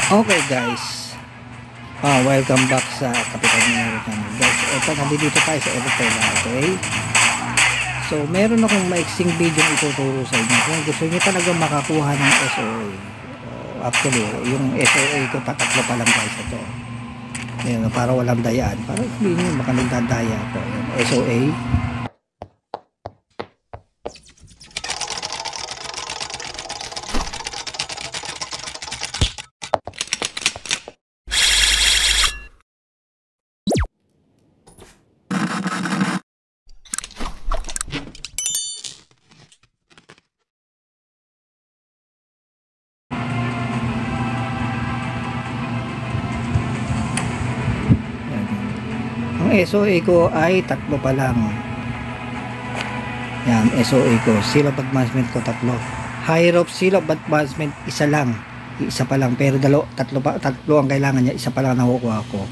Okay guys, welcome back sa Kapitan Nero Channel. Guys, ito nandito tayo sa Eritrea, okay? So, meron akong maiksing video ituturo sa inyo. Kung gusto niyo talaga makakuha ng SOA. Actually, yung SOA ko tatatlo pa lang guys ito. Ayan, para walang dayaan. Para sabihin nyo, baka nagdadaya ko. Ayan, SOA. Ang SOA ko ay tatlo pa lang. Yan, SOA ko. Seal of advancement ko tatlo. Higher of seal of advancement isa lang. Isa pa lang. Pero tatlo ang kailangan niya. Isa pa lang nakukuha ko.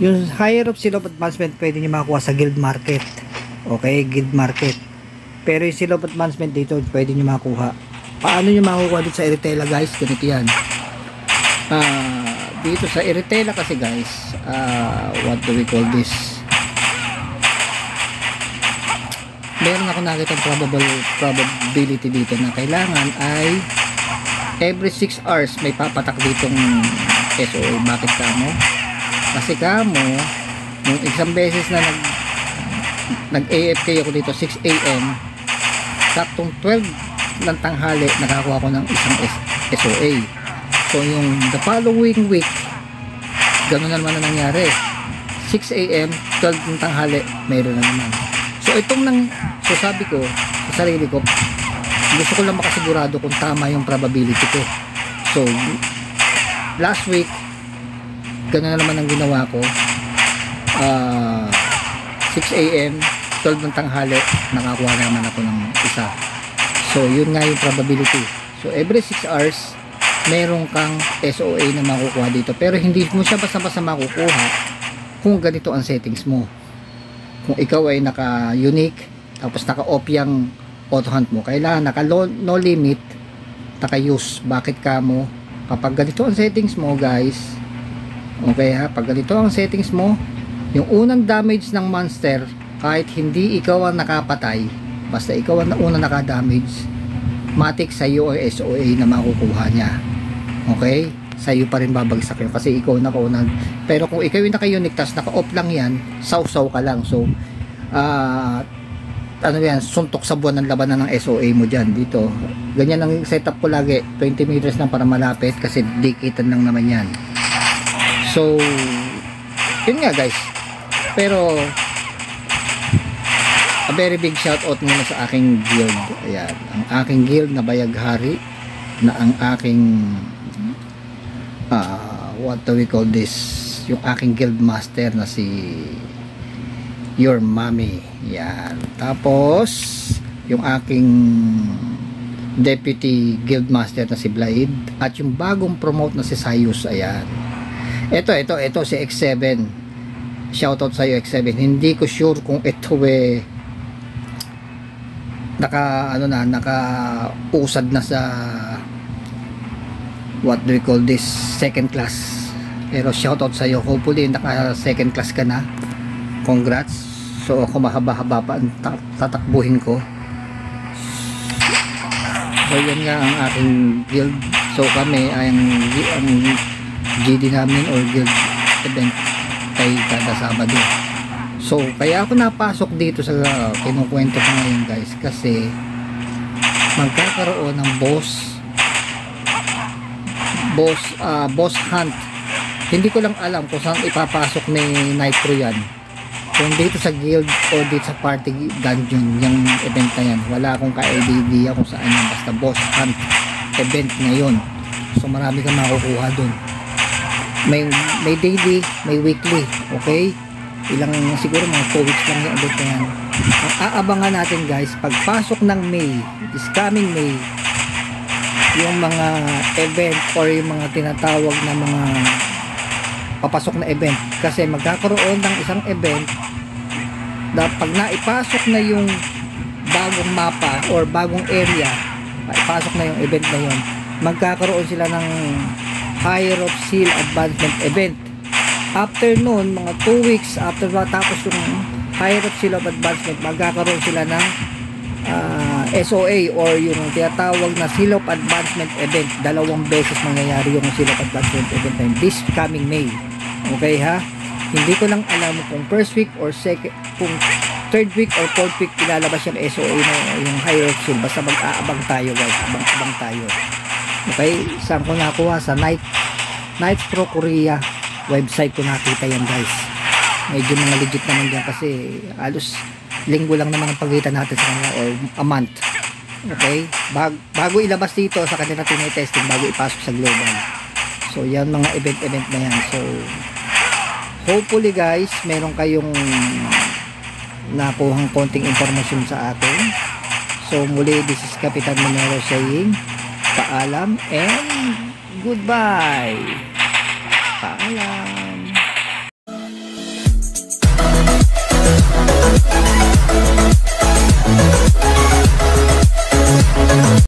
Yung higher of seal of advancement pwede niyo makuha sa guild market. Okay, guild market. Pero yung seal of advancement dito pwede niyo makuha. Paano niyo makukuha dito sa Eritrea guys? Ganito yan. Dito sa Eritrea kasi guys, what do we call this, meron ako nakita probability dito na kailangan ay every 6 hours may papatak ditong SOA. Bakit kamo? Kasi kamo nung isang beses na nag AFK ako dito 6 AM, saktong 12 ng tanghali nakakuha ko ng isang SOA. So yung the following week ganoon na naman na nangyari, 6 AM 12 ng tanghali mayroon na naman. So itong so sabi ko sa sarili ko, gusto ko lang makasigurado kung tama yung probability ko. So last week ganoon na naman ang ginawa ko, 6 AM 12 ng tanghali nakakuha naman ako ng isa. So yun nga yung probability. So every 6 hours meron kang SOA na makukuha dito, pero hindi mo siya basta-basta makukuha kung ganito ang settings mo. Kung ikaw ay naka-unique tapos naka-off yung auto hunt mo, kailangan no limit, naka-use. Bakit kamo? Kapag ganito ang settings mo guys, okay ha, pag ganito ang settings mo, yung unang damage ng monster, kahit hindi ikaw ang nakapatay, basta ikaw ang unang naka-damage, matik sa iyo ang SOA na makukuha niya. Okay? Sa iyo pa rin babagsak yun kasi ikaw nakaunang. Pero kung ikaw yung naka-unique tas naka-off lang yan, saw-saw ka lang. So, ano yan, suntok sa buwan ng labanan ng SOA mo dyan dito. Ganyan ang setup ko lagi, 20 meters lang para malapit kasi dikitan lang naman yan. So, yun nga guys. Pero, a very big shout out muna sa aking guild. Ayan, ang aking guild na Bayaghari, na ang aking what do we call this, yung aking guild master na si Your Mommy. Yan. Tapos yung aking deputy guild master na si Blaid, at yung bagong promote na si Sayus. Ayan. Ito si X7. Shoutout sa iyo X7. Hindi ko sure kung ito naka-usad na sa what do we call this, second class. Pero shoutout sa iyo, hopefully naka second class ka na, congrats. So ako mahaba-haba pa ang tatakbuhin ko. So yan nga ang aking guild. So kami ay ang GD namin or guild event ay kada Sabado. So kaya ako napasok dito sa kinukwento ko ngayon guys, kasi magkakaroon ng boss hunt. Hindi ko lang alam kung saan ipapasok ni Nitro yan, kung dito sa guild o dito sa party dungeon yung event na yan. Wala akong ka-idea kung saan yan, basta boss hunt event ngayon. So marami kang makukuha dun. May daily, may weekly. Okay, ilang siguro mga 2 weeks lang yung event na yan. Ang aabangan natin guys, pagpasok ng May, this coming May, yung mga event or yung mga tinatawag na mga papasok na event. Kasi magkakaroon ng isang event na pag naipasok na yung bagong mapa or bagong area, ipasok na yung event na yun, magkakaroon sila ng Higher of Seal Advancement Event. After noon, mga 2 weeks after matapos yung Higher of Seal of Advancement, magkakaroon sila ng SOA or yung tinatawag na Seal of Advancement Event. 2 beses mangyayari yung Seal of Advancement Event na this coming May. Okay ha? Hindi ko lang alam kung first week or second, kung third week or fourth week ilalabas yung SOA na yung Higher of Seal. Basta mag-aabang tayo guys, abang tayo. Okay, saan ko nakuha? Sa Knights Pro Korea website ko nakita yan guys. Medyo mga legit naman yan kasi halos linggo lang naman ang pagitan natin sa kanila or a month. Okay, bago ilabas dito sa kanila tinetesting bago ipasok sa global. So yan mga event na yan. So hopefully guys meron kayong nakuhang konting informasyon sa atin. So muli, this is Kapitan Monero saying paalam and goodbye. Paalam.